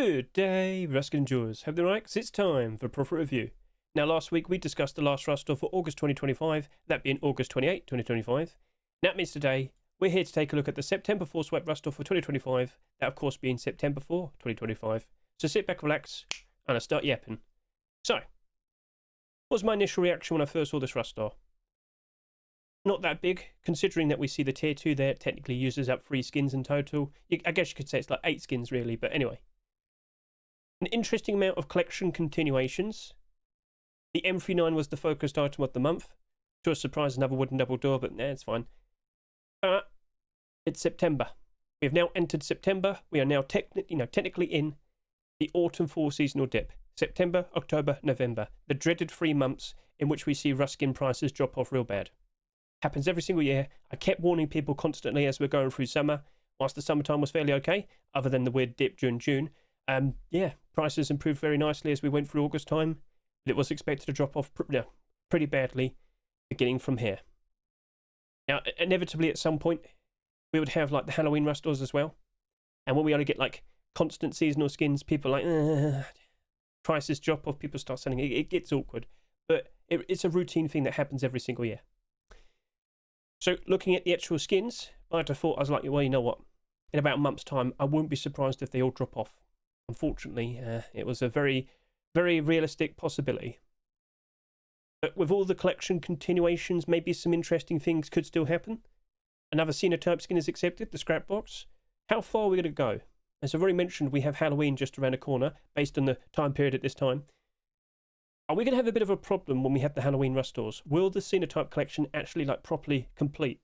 Good day, Ruskin enjoyers. Hope they're right, 'cause it's time for Profit Review. Now, last week we discussed the last rust off for August 2025, that being August 28, 2025. That means today we're here to take a look at the September 4 swipe rust off for 2025, that of course being September 4, 2025. So sit back, relax, and I'll start yapping. So, what was my initial reaction when I first saw this rust off? Not that big, considering that we see the tier 2 there technically uses up 3 skins in total. I guess you could say it's like 8 skins really, but anyway. An interesting amount of collection continuations. The M39 was the focused item of the month. To a surprise, another wooden double door, but it's fine. It's September. We have now entered September. We are now technically in the autumn-fall seasonal dip. September, October, November. The dreaded 3 months in which we see rust skin prices drop off real bad. Happens every single year. I kept warning people constantly as we're going through summer, whilst the summertime was fairly okay, other than the weird dip during June. Prices improved very nicely as we went through August time, but it was expected to drop off pretty badly beginning from here. Now, inevitably at some point, we would have like the Halloween rust doors as well, and when we only get like constant seasonal skins, people are like, prices drop off, people start selling it gets awkward, but it's a routine thing that happens every single year. So looking at the actual skins, by default, I was like, well, you know what? In about a month's time, I wouldn't be surprised if they all drop off. Unfortunately, it was a very, very realistic possibility. But with all the collection continuations, maybe some interesting things could still happen. Another Sinotype skin is accepted, the scrap box. How far are we going to go? As I've already mentioned, we have Halloween just around the corner, based on the time period at this time. Are we going to have a bit of a problem when we have the Halloween rust doors? Will the Sinotype collection actually properly complete?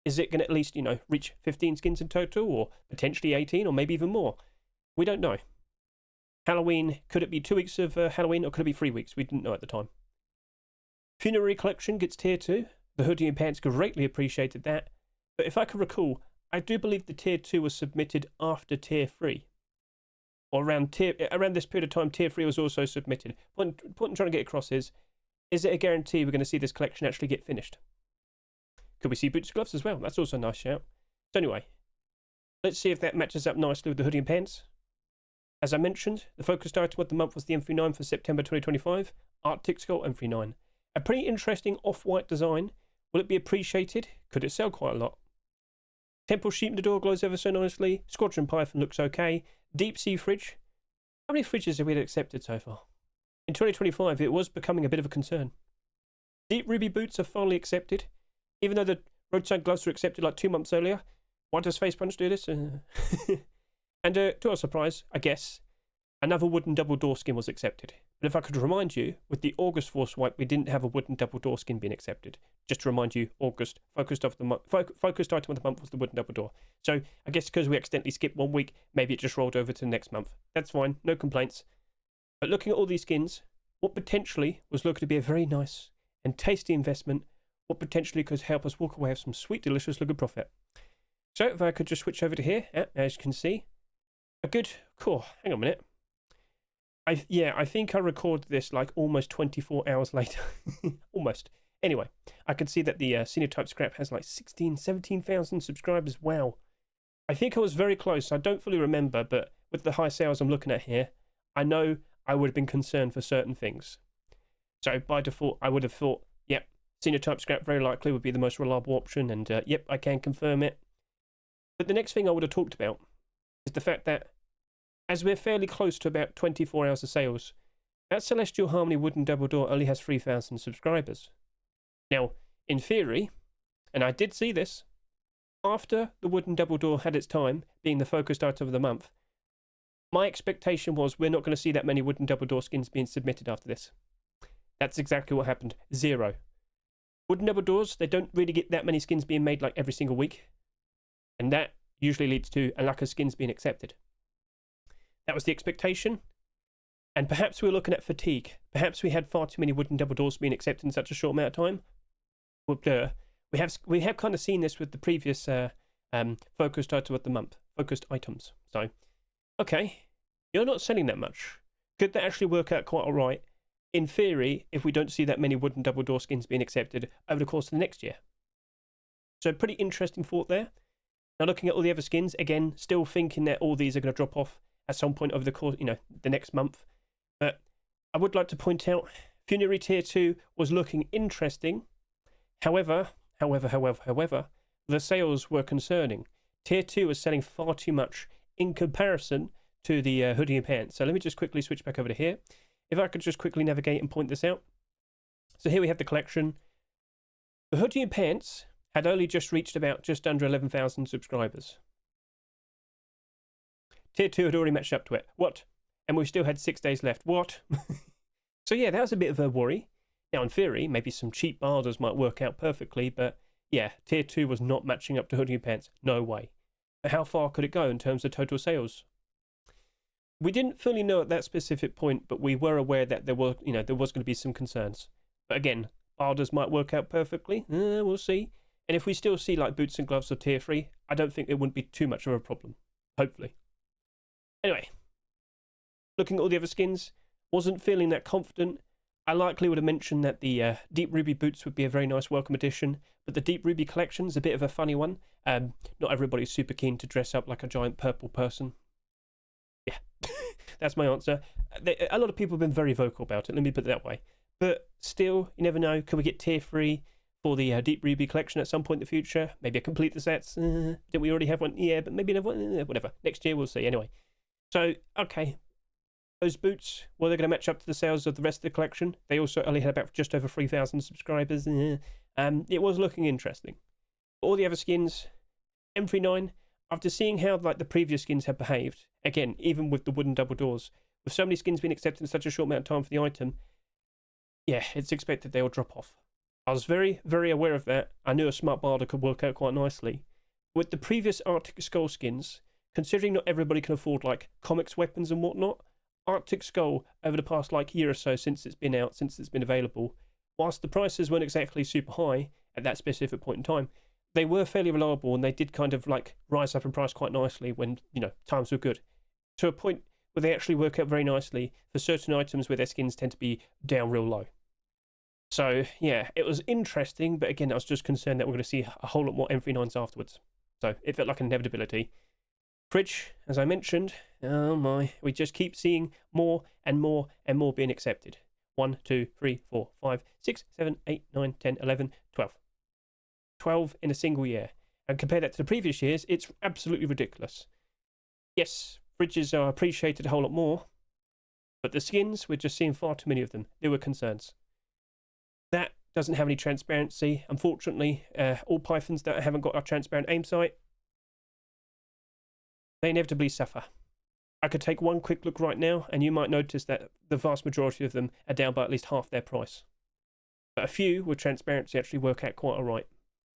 Is it going to at least, reach 15 skins in total, or potentially 18, or maybe even more? We don't know. Halloween, could it be 2 weeks of Halloween, or could it be 3 weeks? We didn't know at the time. Funerary collection gets tier 2. The hoodie and pants greatly appreciated that. But if I can recall, I do believe the tier 2 was submitted after tier 3. Or around this period of time, tier 3 was also submitted. What I'm trying to get across is it a guarantee we're going to see this collection actually get finished? Could we see boots and gloves as well? That's also a nice shout. So anyway, let's see if that matches up nicely with the hoodie and pants. As I mentioned, the focused item of the month was the M39 for September 2025, Arctic Skull M39. A pretty interesting off-white design. Will it be appreciated? Could it sell quite a lot? Temple sheep in the door glows ever so nicely. Squadron Python looks okay. Deep sea fridge. How many fridges have we accepted so far? In 2025, it was becoming a bit of a concern. Deep ruby boots are finally accepted. Even though the roadside gloves were accepted like 2 months earlier. Why does Face Punch do this? And to our surprise, I guess, another wooden double door skin was accepted. But if I could remind you, with the August 4 swipe, we didn't have a wooden double door skin being accepted. Just to remind you, August, focused item of the month was the wooden double door. So I guess because we accidentally skipped 1 week, maybe it just rolled over to the next month. That's fine, no complaints. But looking at all these skins, what potentially was looking to be a very nice and tasty investment, what potentially could help us walk away with some sweet, delicious looking profit. So if I could just switch over to here, as you can see, a good core. Hang on a minute. I think I recorded this like almost 24 hours later. Almost. Anyway, I can see that the Sinotype scrap has like 17,000 subscribers. Wow. I think I was very close. I don't fully remember, but with the high sales I'm looking at here, I know I would have been concerned for certain things. So by default, I would have thought, yep, Sinotype scrap very likely would be the most reliable option, and yep, I can confirm it. But the next thing I would have talked about is the fact that as we're fairly close to about 24 hours of sales, that Celestial Harmony wooden double door only has 3,000 subscribers. Now, in theory, and I did see this, after the wooden double door had its time, being the focused item of the month, my expectation was we're not going to see that many wooden double door skins being submitted after this. That's exactly what happened. 0. Wooden double doors, they don't really get that many skins being made like every single week. And that usually leads to a lack of skins being accepted. That was the expectation. And perhaps we were looking at fatigue. Perhaps we had far too many wooden double doors being accepted in such a short amount of time. Well, we have kind of seen this with the previous focused item of the month. Focused items. So, okay, you're not selling that much. Could that actually work out quite alright? In theory, if we don't see that many wooden double door skins being accepted over the course of the next year. So pretty interesting thought there. Now looking at all the other skins, again, still thinking that all these are going to drop off at some point over the course, the next month. But I would like to point out, Funerary Tier 2 was looking interesting. However, the sales were concerning. Tier 2 was selling far too much in comparison to the hoodie and pants. So let me just quickly switch back over to here. If I could just quickly navigate and point this out. So here we have the collection. The hoodie and pants had only just reached about just under 11,000 subscribers. Tier 2 had already matched up to it. What? And we still had 6 days left. What? So yeah, that was a bit of a worry. Now in theory, maybe some cheap barders might work out perfectly, but yeah, Tier 2 was not matching up to hoodie and pants. No way. But how far could it go in terms of total sales? We didn't fully know at that specific point, but we were aware that there was going to be some concerns. But again, barders might work out perfectly. We'll see. And if we still see like boots and gloves of Tier 3, I don't think it wouldn't be too much of a problem. Hopefully. Anyway, looking at all the other skins, wasn't feeling that confident. I likely would have mentioned that the Deep Ruby boots would be a very nice welcome addition, but the Deep Ruby collection is a bit of a funny one. Not everybody's super keen to dress up like a giant purple person. Yeah, that's my answer. A lot of people have been very vocal about it, let me put it that way. But still, you never know. Can we get Tier 3 for the Deep Ruby collection at some point in the future? Maybe complete the sets. Didn't we already have one? Yeah, but maybe another one. Whatever. Next year, we'll see. Anyway. So, okay. Those boots, well, they're going to match up to the sales of the rest of the collection. They also only had about just over 3,000 subscribers. It was looking interesting. All the other skins, M39, after seeing how like the previous skins have behaved, again, even with the wooden double doors, with so many skins being accepted in such a short amount of time for the item, yeah, it's expected they will drop off. I was very, very aware of that. I knew a smart barder could work out quite nicely. With the previous Arctic Skull skins, considering not everybody can afford like comics weapons and whatnot, Arctic Skull over the past like year or so since it's been out, since it's been available, whilst the prices weren't exactly super high at that specific point in time, they were fairly reliable and they did kind of like rise up in price quite nicely when, times were good. To a point where they actually work out very nicely for certain items where their skins tend to be down real low. So yeah, it was interesting, but again, I was just concerned that we're going to see a whole lot more M39s afterwards. So it felt like an inevitability. Fridge, as I mentioned, oh my, we just keep seeing more and more and more being accepted. 1, 2, 3, 4, 5, 6, 7, 8, 9, 10, 11, 12. 12 in a single year. And compare that to the previous years, it's absolutely ridiculous. Yes, fridges are appreciated a whole lot more, but the skins, we're just seeing far too many of them. There were concerns. That doesn't have any transparency. Unfortunately, all pythons that haven't got a transparent aim sight, they inevitably suffer. I could take one quick look right now, and you might notice that the vast majority of them are down by at least half their price. But a few with transparency actually work out quite alright.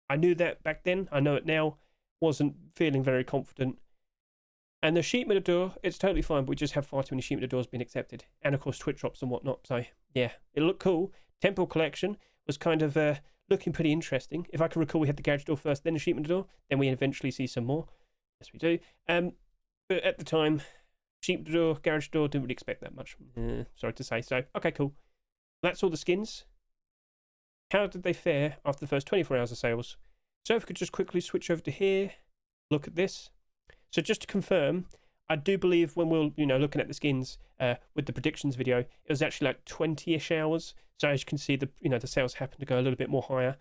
I knew that back then, I know it now, wasn't feeling very confident. And the sheet metal, it's totally fine, but we just have far too many sheet metal being accepted. And of course twitch drops and whatnot, so yeah, it looked cool. Temple collection was kind of looking pretty interesting. If I can recall, we had the garage door first, then the sheet metal, then we eventually see some more. Yes, we do. But at the time, sheet door, garage door, didn't really expect that much. Sorry to say. So, okay, cool. That's all the skins. How did they fare after the first 24 hours of sales? So if we could just quickly switch over to here, look at this. So just to confirm, I do believe when we're looking at the skins with the predictions video, it was actually like 20-ish hours. So as you can see, the sales happened to go a little bit more higher.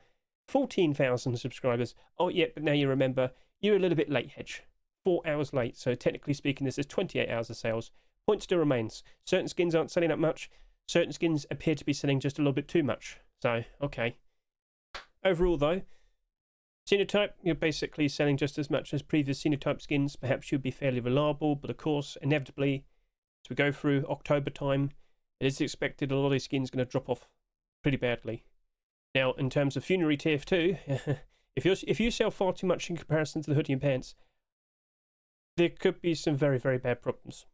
14,000 subscribers. Oh yeah, but now you remember you're a little bit late, Hedge. 4 hours late. So technically speaking, this is 28 hours of sales. Point still remains. Certain skins aren't selling that much. Certain skins appear to be selling just a little bit too much. So okay. Overall though, Sinotype, you're basically selling just as much as previous Sinotype skins. Perhaps you'd be fairly reliable, but of course, inevitably, as we go through October time, it is expected a lot of these skins are going to drop off pretty badly. Now, in terms of Funerary Tier 2, if you sell far too much in comparison to the hoodie and pants, there could be some very, very bad problems.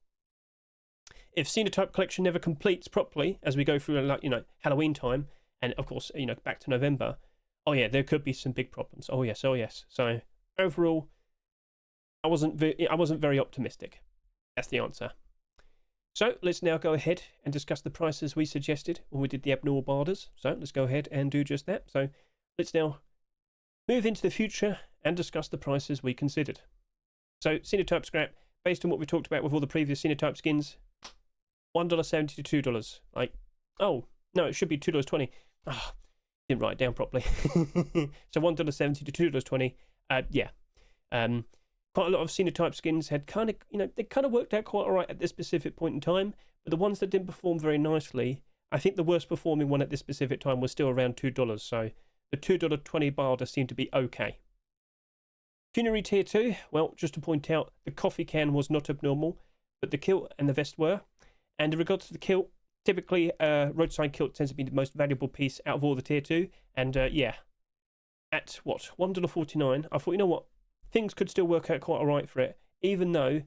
If Sinotype collection never completes properly as we go through, Halloween time, and of course, back to November, oh yeah, there could be some big problems. Oh yes, oh yes. So overall, I wasn't very optimistic. That's the answer. So let's now go ahead and discuss the prices we suggested when we did the abnormal barders. So let's go ahead and do just that. So let's now move into the future and discuss the prices we considered. So Sinotype scrap, based on what we talked about with all the previous Sinotype skins, $1.70 to $2. Like, oh, no, it should be $2.20. Oh, didn't write it down properly. So $1.70 to $2.20. Yeah. Quite a lot of Sinotype skins had kind of, they kind of worked out quite all right at this specific point in time, but the ones that didn't perform very nicely, I think the worst performing one at this specific time was still around $2, so the $2.20 barter seemed to be okay. Funerary Tier 2, well, just to point out, the coffee can was not abnormal, but the kilt and the vest were. And in regards to the kilt, typically roadside kilt tends to be the most valuable piece out of all the Tier 2, and yeah, at what, $1.49, I thought, you know what, things could still work out quite all right for it, even though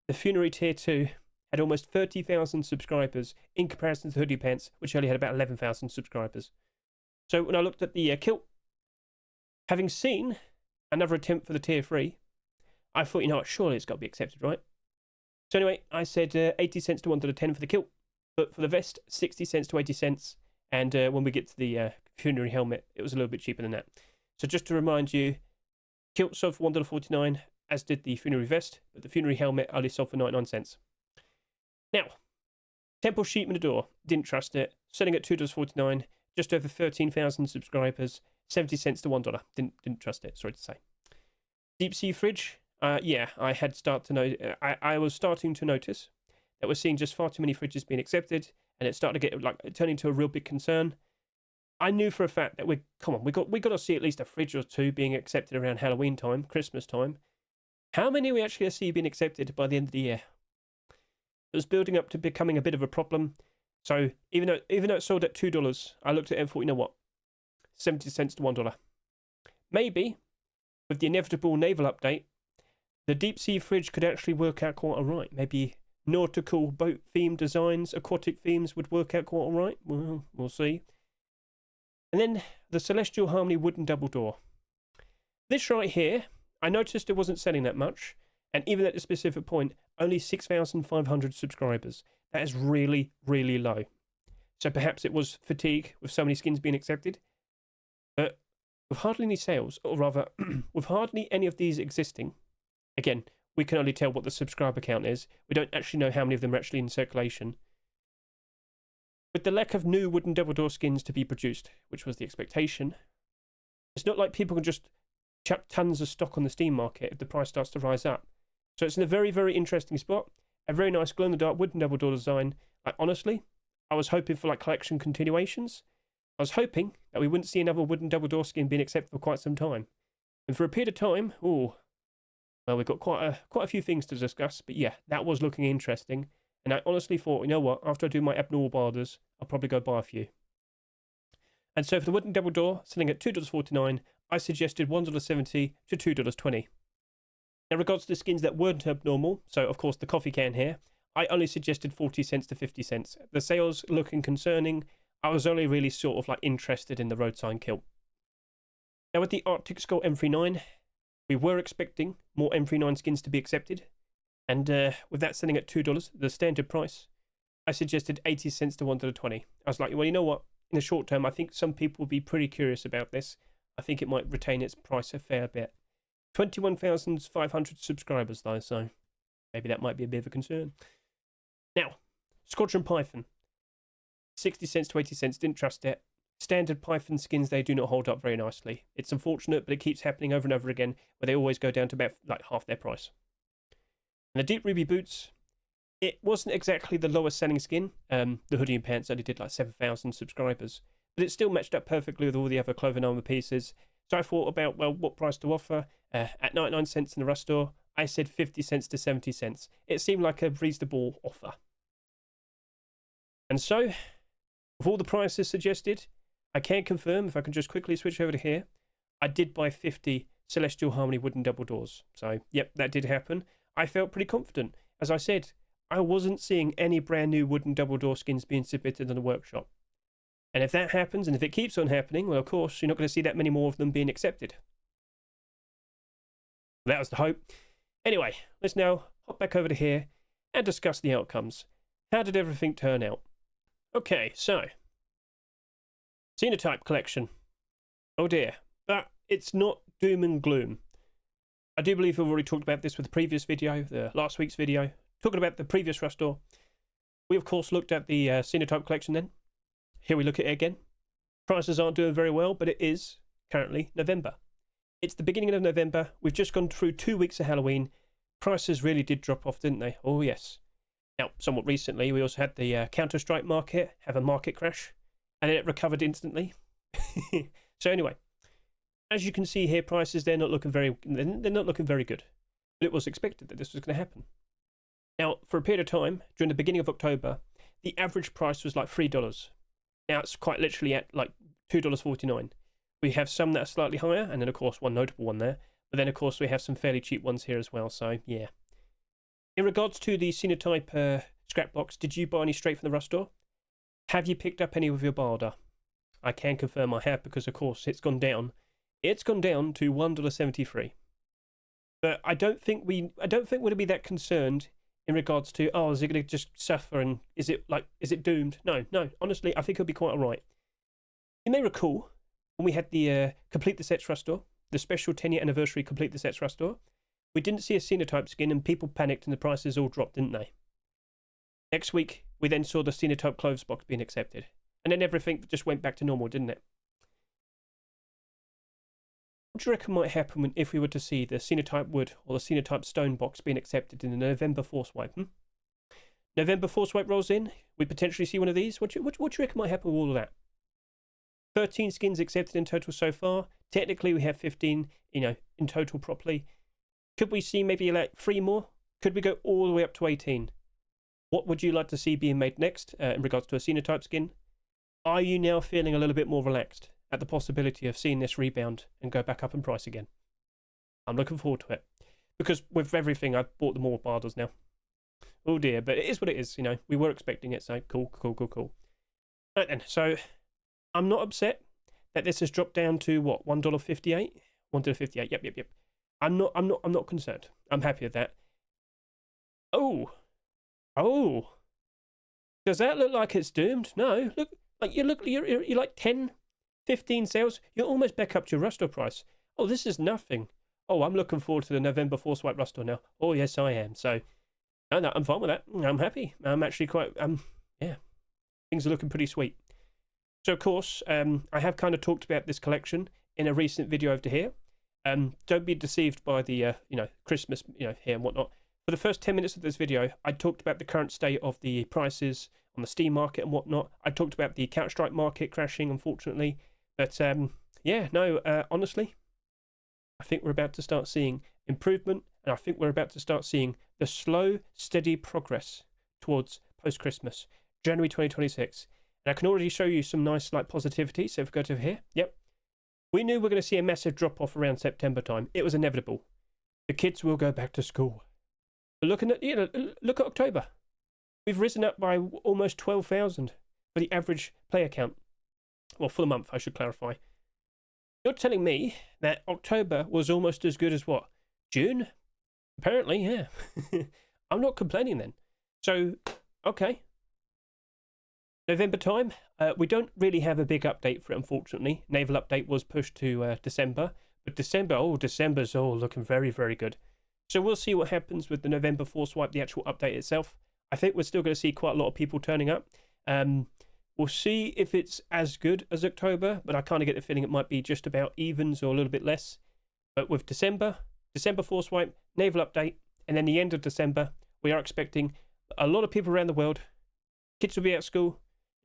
the Funerary Tier 2 had almost 30,000 subscribers in comparison to the Hoodie Pants, which only had about 11,000 subscribers. So when I looked at the kilt, having seen another attempt for the Tier 3, I thought, you know what, surely it's got to be accepted, right? So anyway, I said 80 cents to $1.10 for the kilt, but for the vest, 60 cents to 80 cents, and when we get to the funerary helmet, it was a little bit cheaper than that. So just to remind you, kilt sold for $1.49, as did the funerary vest, but the funerary helmet only sold for 99 cents. Now, Temple Sheep in the door, didn't trust it, selling at $2.49, just over 13,000 subscribers, 70 cents to $1. Didn't trust it, sorry to say. Deep Sea Fridge, yeah, I was starting to notice that we're seeing just far too many fridges being accepted, and it started to get like turning into a real big concern. I knew for a fact that we got to see at least a fridge or two being accepted around Halloween time, Christmas time. How many are we actually see being accepted by the end of the year? It was building up to becoming a bit of a problem. So even though it sold at $2, I looked at it and thought, you know what, 70 cents to $1. Maybe with the inevitable naval update, the deep sea fridge could actually work out quite alright. Maybe nautical boat theme designs, aquatic themes would work out quite alright. Well, we'll see. And then the Celestial Harmony wooden double door. This right here, I noticed it wasn't selling that much, and even at a specific point, only 6,500 subscribers. That is really, really low. So perhaps it was fatigue with so many skins being accepted. But with hardly any sales, or rather, with hardly any of these existing, again, we can only tell what the subscriber count is. We don't actually know how many of them are actually in circulation. With the lack of new wooden double door skins to be produced, which was the expectation, it's not like people can just chuck tons of stock on the Steam market if the price starts to rise up. So it's in a very, very interesting spot. A very nice glow-in-the-dark wooden double door design. Like, honestly, I was hoping for like collection continuations. I was hoping that we wouldn't see another wooden double door skin being accepted for quite some time. And for a period of time, well, we've got quite a few things to discuss. But yeah, that was looking interesting. And I honestly thought, you know what, after I do my abnormal barders, I'll probably go buy a few. And so for the wooden double door, selling at $2.49, I suggested $1.70 to $2.20. In regards to the skins that weren't abnormal, so of course the coffee can here, I only suggested 40 cents to 50 cents. The sales looking concerning. I was only really sort of like interested in the road sign kilt. Now with the Arctic Skull M39, we were expecting more M39 skins to be accepted. And with that selling at $2, the standard price, I suggested 80 cents to $1.20. I was like, well, you know what? In the short term, I think some people will be pretty curious about this. I think it might retain its price a fair bit. 21,500 subscribers though, so maybe that might be a bit of a concern. Now, Squadron Python. 60 cents to 80 cents, didn't trust it. Standard Python skins, they do not hold up very nicely. It's unfortunate, but it keeps happening over and over again, where they always go down to about like half their price. And the Deep Ruby Boots, it wasn't exactly the lowest selling skin. The Hoodie and Pants only did like 7,000 subscribers, but it still matched up perfectly with all the other clothing armor pieces. So I thought about, well, what price to offer. At 99 cents in the rush store, I said 50 cents to 70 cents. It seemed like a reasonable offer. And so, with all the prices suggested, I can confirm, if I can just quickly switch over to here, I did buy 50 Celestial Harmony wooden double doors. So, yep, that did happen. I felt pretty confident. As I said, I wasn't seeing any brand new wooden double door skins being submitted in the workshop. And if that happens, and if it keeps on happening, well, of course, you're not going to see that many more of them being accepted. That was the hope. Anyway, let's now hop back over to here and discuss the outcomes. How did everything turn out? Okay, so Sinotype collection. Oh dear, but it's not doom and gloom. I do believe we've already talked about this with the previous video, the last week's video, talking about the previous Rust store. We, of course, looked at the Sinotype collection then. Here we look at it again. Prices aren't doing very well, but it is currently November. It's the beginning of November. We've just gone through 2 weeks of Halloween. Prices really did drop off, didn't they? Oh, yes. Now, somewhat recently, we also had the Counter-Strike market have a market crash, and it recovered instantly. So anyway, as you can see here, prices, they're not looking very good. But it was expected that this was going to happen. Now, for a period of time, during the beginning of October, the average price was like $3. Now, it's quite literally at like $2.49. We have some that are slightly higher, and then, of course, one notable one there. But then, of course, we have some fairly cheap ones here as well, so yeah. In regards to the Sinotype scrap box, did you buy any straight from the Rust store? Have you picked up any with your barter? I can confirm I have, because, of course, it's gone down. It's gone down to $1.73. But I don't think we'll be that concerned in regards to, oh, is it going to just suffer, and is it doomed? No, honestly, I think it'll be quite alright. You may recall when we had the Complete the Sets Rust store, the special 10-year anniversary Complete the Sets Rust store, we didn't see a Sinotype skin and people panicked and the prices all dropped, didn't they? Next week, we then saw the Sinotype clothes box being accepted. And then everything just went back to normal, didn't it? What do you reckon might happen if we were to see the Sinotype wood or the Sinotype stone box being accepted in the November Force Wipe? November Force Wipe rolls in, we potentially see one of these. What do you reckon might happen with all of that? 13 skins accepted in total so far. Technically, we have 15, in total properly. Could we see maybe like 3 more? Could we go all the way up to 18? What would you like to see being made next in regards to a Sinotype skin? Are you now feeling a little bit more relaxed at the possibility of seeing this rebound and go back up in price again? I'm looking forward to it. Because with everything, I've bought them all barders now. Oh dear, but it is what it is, We were expecting it, so cool. Right then, so I'm not upset that this has dropped down to what, $1.58? $1.58, yep. I'm not concerned. I'm happy with that. Oh. Does that look like it's doomed? No. You're like 10, 15 sales. You're almost back up to your Rust price. Oh, this is nothing. Oh, I'm looking forward to the November Force Wipe Rust now. Oh, yes, I am. So, no, I'm fine with that. I'm happy. I'm actually quite, yeah. Things are looking pretty sweet. So, of course, I have kind of talked about this collection in a recent video over here. Don't be deceived by the, Christmas, here and whatnot. For the first 10 minutes of this video, I talked about the current state of the prices on the Steam market and whatnot. I talked about the Counter-Strike market crashing, unfortunately. But, honestly, I think we're about to start seeing improvement, and I think we're about to start seeing the slow, steady progress towards post-Christmas, January 2026. And I can already show you some nice, positivity. So if we go to here, yep. We knew we were going to see a massive drop-off around September time. It was inevitable. The kids will go back to school. But look at October. We've risen up by almost 12,000 for the average player count. Well, for the month, I should clarify. You're telling me that October was almost as good as what? June? Apparently, yeah. I'm not complaining then. So, okay. November time, we don't really have a big update for it, unfortunately. Naval update was pushed to December. But December's looking very, very good. So we'll see what happens with the November Force Wipe, the actual update itself. I think we're still going to see quite a lot of people turning up. We'll see if it's as good as October, but I kind of get the feeling it might be just about evens or a little bit less. But with December Force Wipe, Naval update, and then the end of December, we are expecting a lot of people around the world. Kids will be out of school,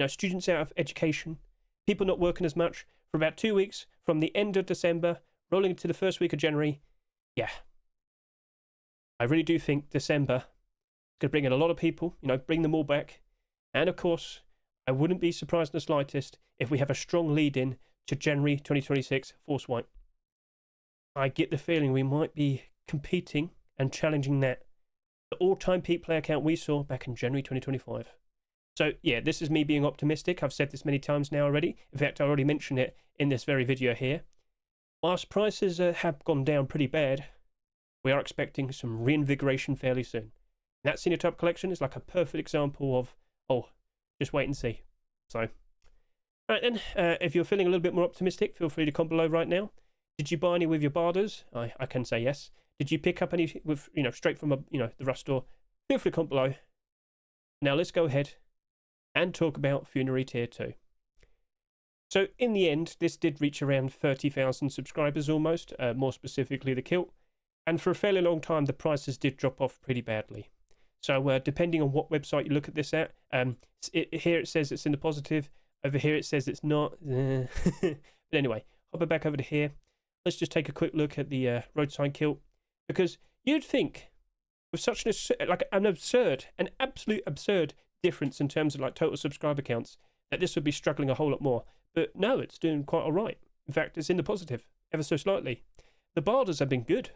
students out of education, people not working as much for about 2 weeks from the end of December, rolling into the first week of January. Yeah. I really do think December is going to bring in a lot of people, bring them all back. And of course, I wouldn't be surprised in the slightest if we have a strong lead-in to January 2026 Force Wipe. I get the feeling we might be competing and challenging that, the all-time peak player count we saw back in January 2025. So, yeah, this is me being optimistic. I've said this many times now already. In fact, I already mentioned it in this very video here. Whilst prices have gone down pretty bad, we are expecting some reinvigoration fairly soon. And that Sinotype collection is like a perfect example of, just wait and see. So, right then, if you're feeling a little bit more optimistic, feel free to comment below right now. Did you buy any with your barders? I can say yes. Did you pick up any with, straight from the Rust store? Feel free to comment below. Now let's go ahead and talk about Funerary Tier 2. So in the end, this did reach around 30,000 subscribers almost, more specifically the kilt. And for a fairly long time, the prices did drop off pretty badly. So depending on what website you look at this at, here it says it's in the positive. Over here it says it's not. But anyway, hopping back over to here, let's just take a quick look at the road sign kilt. Because you'd think with such an absolute absurd difference in terms of like total subscriber counts, that this would be struggling a whole lot more. But no, it's doing quite all right. In fact, it's in the positive, ever so slightly. The barders have been good.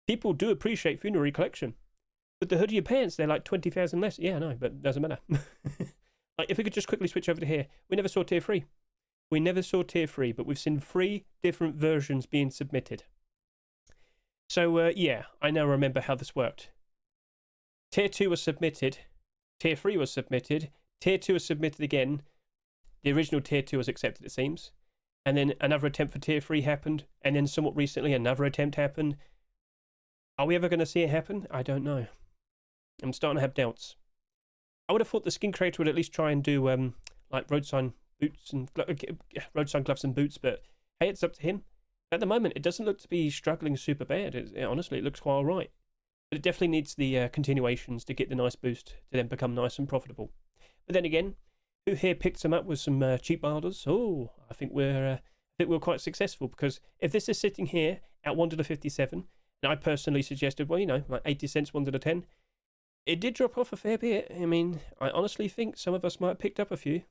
People do appreciate Funerary Collection. But the hoodie pants, they're like 20,000 less. Yeah, I know, but it doesn't matter. Like, if we could just quickly switch over to here. We never saw Tier 3. We never saw Tier 3, but we've seen 3 different versions being submitted. So, yeah, I now remember how this worked. Tier 2 was submitted. Tier 3 was submitted. Tier 2 was submitted again. The original Tier 2 was accepted, it seems. And then another attempt for Tier 3 happened. And then somewhat recently, another attempt happened. Are we ever going to see it happen? I don't know. I'm starting to have doubts. I would have thought the skin creator would at least try and do like road sign boots and road sign gloves and boots. But hey, it's up to him. At the moment, it doesn't look to be struggling super bad. Honestly, it looks quite all right. But it definitely needs the continuations to get the nice boost to then become nice and profitable. But then again, who here picked them up with some cheap barders? Oh, I think we're quite successful, because if this is sitting here at $1.57, and I personally suggested, well, like 80 cents, $1.10, it did drop off a fair bit. I mean, I honestly think some of us might have picked up a few.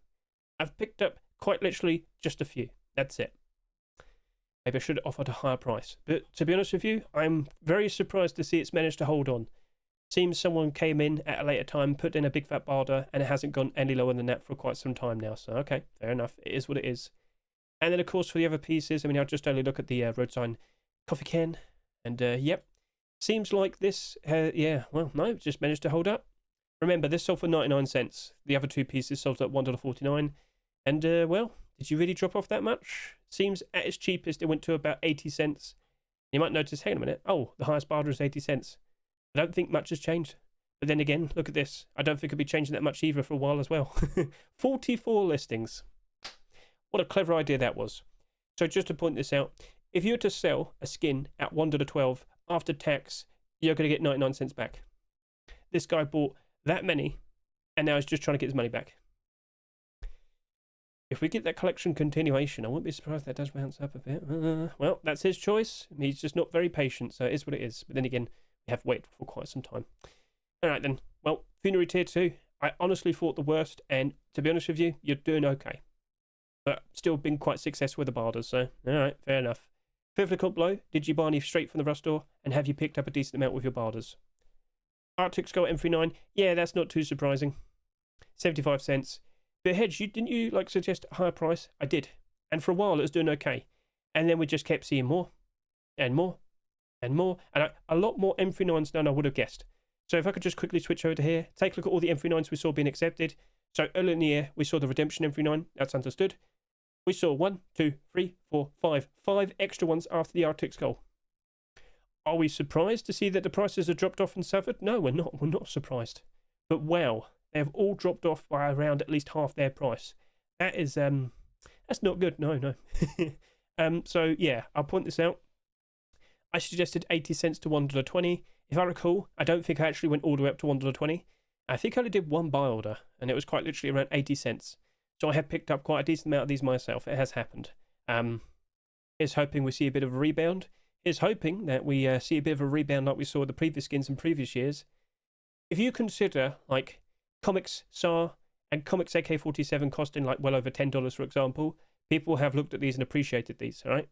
I've picked up quite literally just a few. That's it. Maybe I should have offered a higher price. But to be honest with you, I'm very surprised to see it's managed to hold on. Seems someone came in at a later time, put in a big fat barder, and it hasn't gone any lower than that for quite some time now. So, okay, fair enough. It is what it is. And then, of course, for the other pieces, I mean, I'll just only look at the road sign coffee can. And, yep, seems like this, yeah, well, no, just managed to hold up. Remember, this sold for 99 cents. The other 2 pieces sold at $1.49. And, well, did you really drop off that much? Seems at its cheapest, it went to about 80 cents. You might notice, hang on a minute, oh, the highest barter is 80 cents. I don't think much has changed. But then again, look at this. I don't think it'll be changing that much either for a while as well. 44 listings. What a clever idea that was. So just to point this out, if you were to sell a skin at $1.12 after tax, you're going to get 99 cents back. This guy bought that many, and now he's just trying to get his money back. If we get that collection continuation, I wouldn't be surprised if that does bounce up a bit. Well, that's his choice. He's just not very patient, so it is what it is. But then again, we have waited for quite some time. All right, then. Well, Funerary Tier 2, I honestly thought the worst, and to be honest with you, you're doing okay. But still been quite successful with the barders, so all right, fair enough. Feel free to comment below. Did you buy any straight from the Rust store, and have you picked up a decent amount with your barders? Arctic Skull M39, yeah, that's not too surprising. 75 cents. But Hedge, didn't you like suggest a higher price? I did. And for a while it was doing okay. And then we just kept seeing more and more and more. And a lot more M39s than I would have guessed. So if I could just quickly switch over to here, take a look at all the M39s we saw being accepted. So earlier in the year, we saw the Redemption M39. That's understood. We saw 1, 2, 3, 4, 5. 5 extra ones after the Arctic Skull. Are we surprised to see that the prices have dropped off and suffered? No, we're not. We're not surprised. But wow. They have all dropped off by around at least half their price. That is, that's not good. No. So, yeah, I'll point this out. I suggested 80 cents to $1.20. If I recall, I don't think I actually went all the way up to $1.20. I think I only did one buy order, and it was quite literally around 80 cents. So I have picked up quite a decent amount of these myself. It has happened. Here's hoping we see a bit of a rebound. Here's hoping that we see a bit of a rebound like we saw the previous skins in previous years. If you consider, like, Comics SAR and Comics AK-47 costing like well over $10, for example, people have looked at these and appreciated these, all right?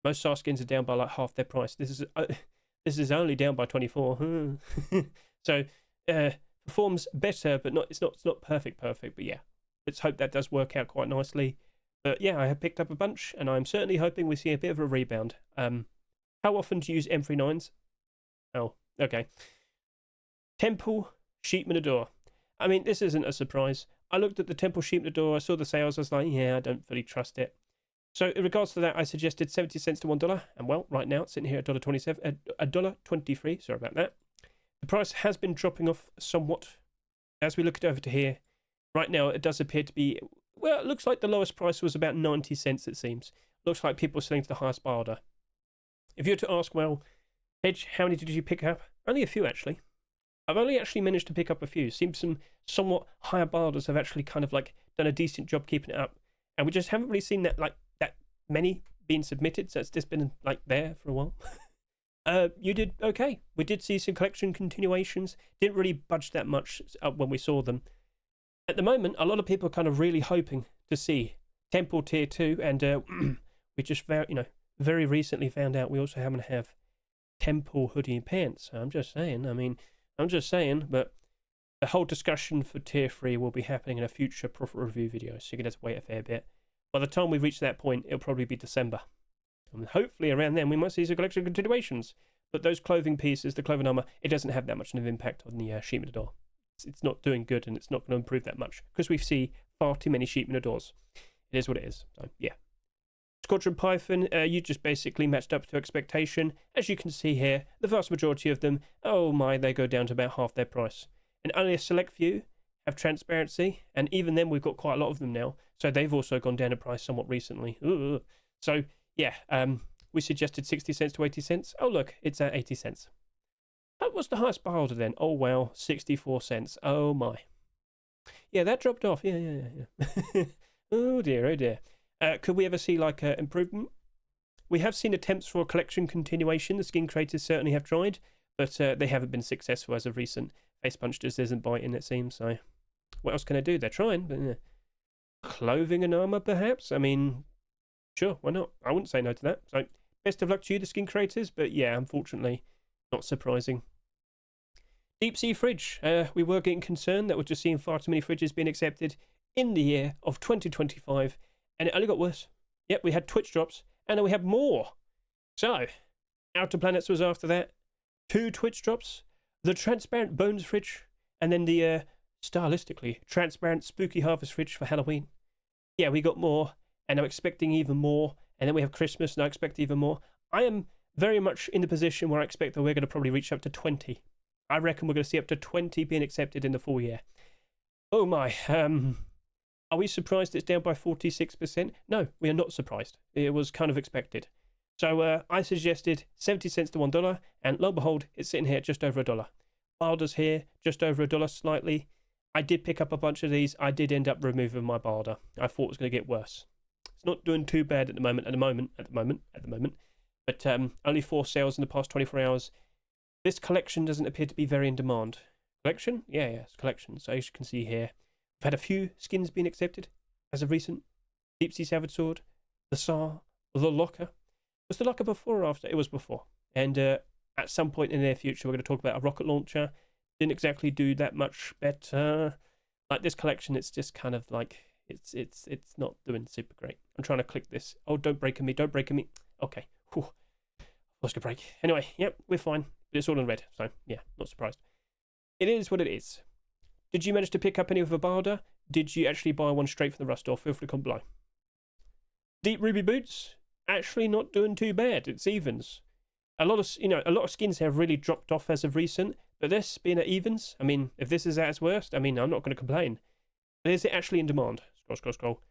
Most SAR skins are down by like half their price. This is only down by 24. So performs better, but it's not perfect, but yeah. Let's hope that does work out quite nicely. But yeah, I have picked up a bunch, and I'm certainly hoping we see a bit of a rebound. How often do you use M39s? Oh, okay. Temple Sheep Minador. I mean, this isn't a surprise. I looked at the Temple Sheep Minador, I saw the sales, I was like, yeah, I don't fully trust it. So in regards to that, I suggested 70 cents to $1, and well, right now it's sitting here at $1.27, $1.23. Sorry about that. The price has been dropping off somewhat as we look it over to here. Right now, it does appear to be, well, it looks like the lowest price was about 90 cents, it seems. Looks like people are selling to the highest buy order. If you were to ask, well, Hedge, how many did you pick up? Only a few, actually. I've only actually managed to pick up a few. Seems some somewhat higher buy orders have actually kind of like done a decent job keeping it up. And we just haven't really seen that many being submitted, so it's just been like there for a while. You did okay. We did see some collection continuations. Didn't really budge that much when we saw them. At the moment, a lot of people are kind of really hoping to see Temple Tier 2, and we just very recently found out we also happen to have Temple hoodie pants. I'm just saying, but the whole discussion for Tier 3 will be happening in a future profit review video, so you're going to have to wait a fair bit. By the time we reach that point, it'll probably be December. And hopefully around then we might see some collection continuations. But those clothing pieces, the clothing armor, it doesn't have that much of an impact on the sheep adore. It's not doing good, and it's not going to improve that much because we see far too many sheep adores. It is what it is. So yeah. Squadron Python, you just basically matched up to expectation. As you can see here, the vast majority of them, oh my, they go down to about half their price. And only a select few have transparency, and even then we've got quite a lot of them now, so they've also gone down in price somewhat recently. Ooh. So yeah, we suggested 60 cents to 80 cents. Oh look, it's at 80 cents. What's the highest buy order then? Oh wow, 64 cents. Oh my. Yeah, that dropped off. Yeah. Oh dear. Could we ever see like an improvement? We have seen attempts for a collection continuation. The skin creators certainly have tried, but they haven't been successful as of recent. Face Punch just isn't biting, it seems, so what else can I do? They're trying, but clothing and armor, perhaps? I mean, sure, why not? I wouldn't say no to that. So, best of luck to you, the skin creators, but yeah, unfortunately, not surprising. Deep sea fridge. We were getting concerned that we're just seeing far too many fridges being accepted in the year of 2025, and it only got worse. Yep, we had Twitch drops, and then we had more. So, Outer Planets was after that. 2 Twitch drops. The transparent bones fridge, and then the stylistically transparent spooky harvest fridge for Halloween. Yeah, we got more, and I'm expecting even more, and then we have Christmas, and I expect even more. I am very much in the position where I expect that we're going to probably reach up to 20. I reckon we're going to see up to 20 being accepted in the full year. Oh my, are we surprised it's down by 46%? No, we are not surprised. It was kind of expected. So I suggested 70 cents to $1, and lo and behold, it's sitting here at just over $1. Barders here, just over $1 slightly. I did pick up a bunch of these. I did end up removing my barder. I thought it was going to get worse. It's not doing too bad at the moment. But only 4 sales in the past 24 hours. This collection doesn't appear to be very in demand. Collection? Yeah, it's collection. So as you can see here, we've had a few skins being accepted as of recent. Deep Sea Savage Sword, the Tsar, the Locker. Was the Locker before or after? It was before. And at some point in the near future, we're going to talk about a rocket launcher. Didn't exactly do that much better. Like this collection, it's just kind of like, it's not doing super great. I'm trying to click this. Oh, don't break me. Okay. Whew. Lost a break. Anyway, yep, we're fine. But it's all in red, so yeah, not surprised. It is what it is. Did you manage to pick up any of the barder? Did you actually buy one straight from the rust store? Feel free to comment below. Deep Ruby Boots. Actually not doing too bad. It's evens. A lot of skins have really dropped off as of recent, but this being at evens, I mean, if this is at its worst, I mean, I'm not going to complain. But is it actually in demand? Scroll.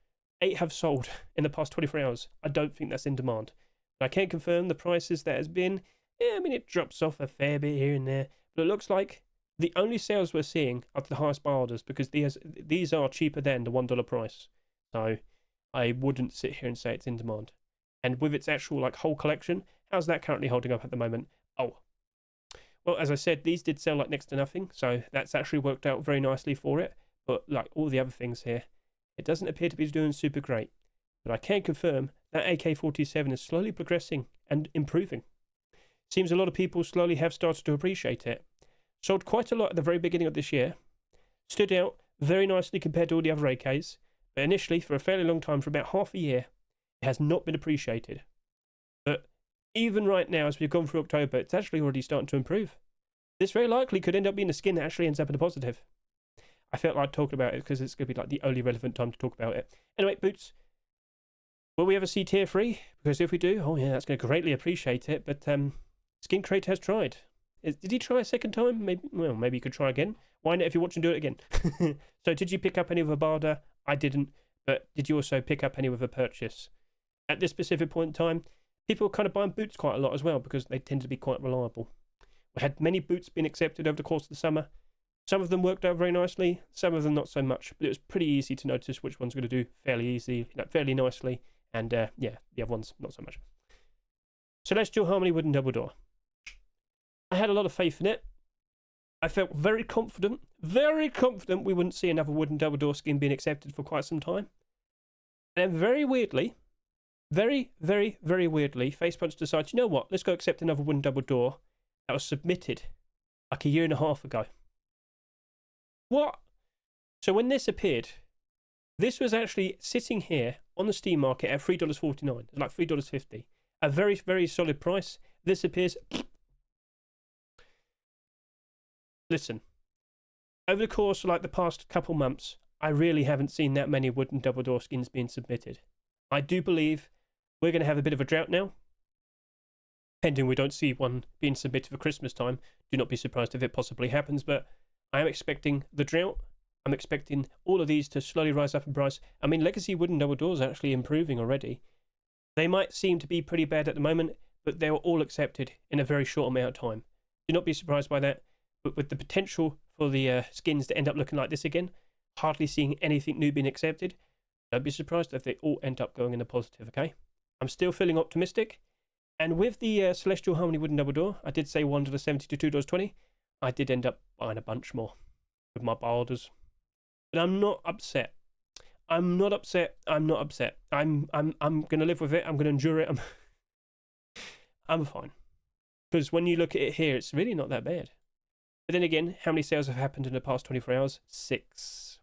8 have sold in the past 24 hours. I don't think that's in demand. But I can confirm the prices that has been, I mean, it drops off a fair bit here and there, but it looks like the only sales we're seeing are the highest buy orders because these are cheaper than the $1 price. So I wouldn't sit here and say it's in demand. And with its actual like whole collection, how's that currently holding up at the moment? Oh, well, as I said, these did sell like next to nothing, so that's actually worked out very nicely for it. But like all the other things here, it doesn't appear to be doing super great. But I can confirm that AK-47 is slowly progressing and improving. Seems a lot of people slowly have started to appreciate it. Sold quite a lot at the very beginning of this year. Stood out very nicely compared to all the other AKs. But initially, for a fairly long time, for about half a year, it has not been appreciated. But even right now, as we've gone through October, it's actually already starting to improve. This very likely could end up being a skin that actually ends up in a positive. I felt like talking about it because it's going to be like the only relevant time to talk about it. Anyway, Boots, Will we ever see tier 3? Because if we do, oh yeah, that's going to greatly appreciate it. But Skin Creator has tried. Did he try a second time? Maybe. Well, maybe you could try again. Why not if you're watching, do it again? So did you pick up any with a barter? I didn't. But did you also pick up any with a purchase? At this specific point in time, people are kind of buying boots quite a lot as well because they tend to be quite reliable. We had many boots being accepted over the course of the summer. Some of them worked out very nicely, some of them not so much, but it was pretty easy to notice which one's going to do fairly easy, fairly nicely, and yeah, the other ones not so much. Celestial Harmony Wooden Double Door. I had a lot of faith in it. I felt very confident we wouldn't see another wooden double door skin being accepted for quite some time. And then very weirdly, very weirdly, Facepunch decided, you know what, let's go accept another wooden double door that was submitted like a year and a half ago. What? So when this appeared, this was actually sitting here on the Steam market at $3.49. It's like $3.50. A very solid price. This appears... Listen, over the course of like the past couple months, I really haven't seen that many wooden double door skins being submitted. I do believe we're going to have a bit of a drought now. Pending we don't see one being submitted for Christmas time. Do not be surprised if it possibly happens, but I am expecting the drought. I'm expecting all of these to slowly rise up in price. I mean, Legacy wooden double doors are actually improving already. They might seem to be pretty bad at the moment, but they were all accepted in a very short amount of time. Do not be surprised by that. But with the potential for the skins to end up looking like this again, hardly seeing anything new being accepted, don't be surprised if they all end up going in the positive, okay? I'm still feeling optimistic. And with the Celestial Harmony Wooden Double Door, I did say $1.70 to $2.20. I did end up buying a bunch more with my orders. But I'm not upset. I'm not upset. I'm gonna live with it. I'm gonna endure it. I'm fine. Because when you look at it here, it's really not that bad. But then again, how many sales have happened in the past 24 hours? 6.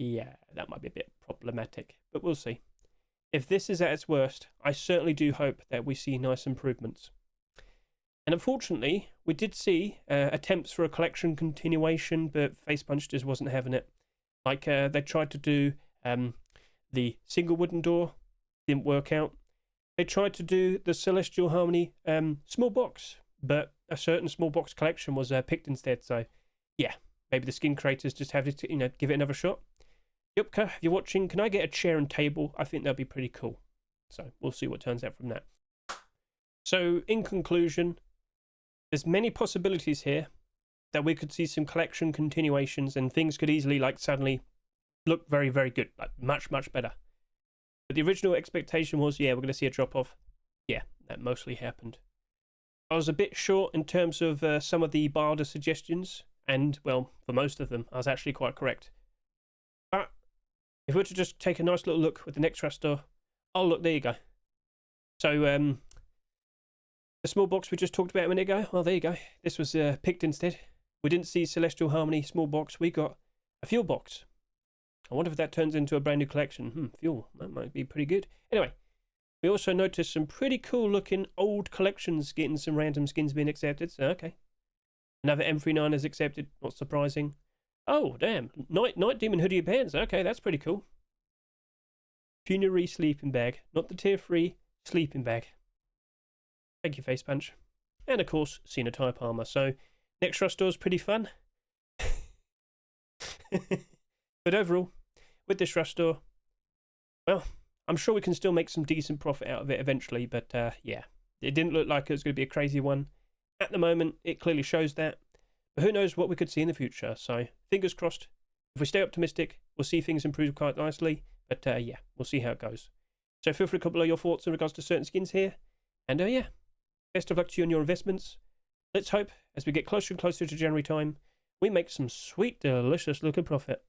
Yeah, that might be a bit problematic, but we'll see. If this is at its worst, I certainly do hope that we see nice improvements. And unfortunately, we did see attempts for a collection continuation, but Facepunch just wasn't having it. Like, they tried to do the single wooden door, didn't work out. They tried to do the Celestial Harmony small box, but a certain small box collection was picked instead. So, yeah, maybe the skin creators just have to, give it another shot. Yupka, if you're watching, can I get a chair and table? I think that'd be pretty cool. So, we'll see what turns out from that. So, in conclusion, there's many possibilities here that we could see some collection continuations and things could easily, suddenly look very, very good. Like, much better. But the original expectation was, yeah, we're going to see a drop-off. Yeah, that mostly happened. I was a bit short in terms of some of the barter suggestions, and, well, for most of them, I was actually quite correct. But if we were to just take a nice little look with the next raster, oh, look, there you go. So, the small box we just talked about a minute ago, well, there you go. This was picked instead. We didn't see Celestial Harmony small box. We got a fuel box. I wonder if that turns into a brand new collection. Fuel. That might be pretty good. Anyway, we also noticed some pretty cool looking old collections getting some random skins being accepted. So, okay. Another M39 is accepted. Not surprising. Oh, damn. Night Demon hoodie and pants. Okay, that's pretty cool. Funerary sleeping bag. Not the tier 3 sleeping bag. Thank you, Facepunch. And, of course, Sinotype armor. So, next rush door is pretty fun. But overall, with this rush door, well, I'm sure we can still make some decent profit out of it eventually. But, yeah, it didn't look like it was going to be a crazy one. At the moment, it clearly shows that. But who knows what we could see in the future. So, fingers crossed. If we stay optimistic, we'll see things improve quite nicely. But, yeah, we'll see how it goes. So, feel free to comment below your thoughts in regards to certain skins here. And, yeah. Best of luck to you on your investments. Let's hope, as we get closer and closer to January time, we make some sweet, delicious looking profit.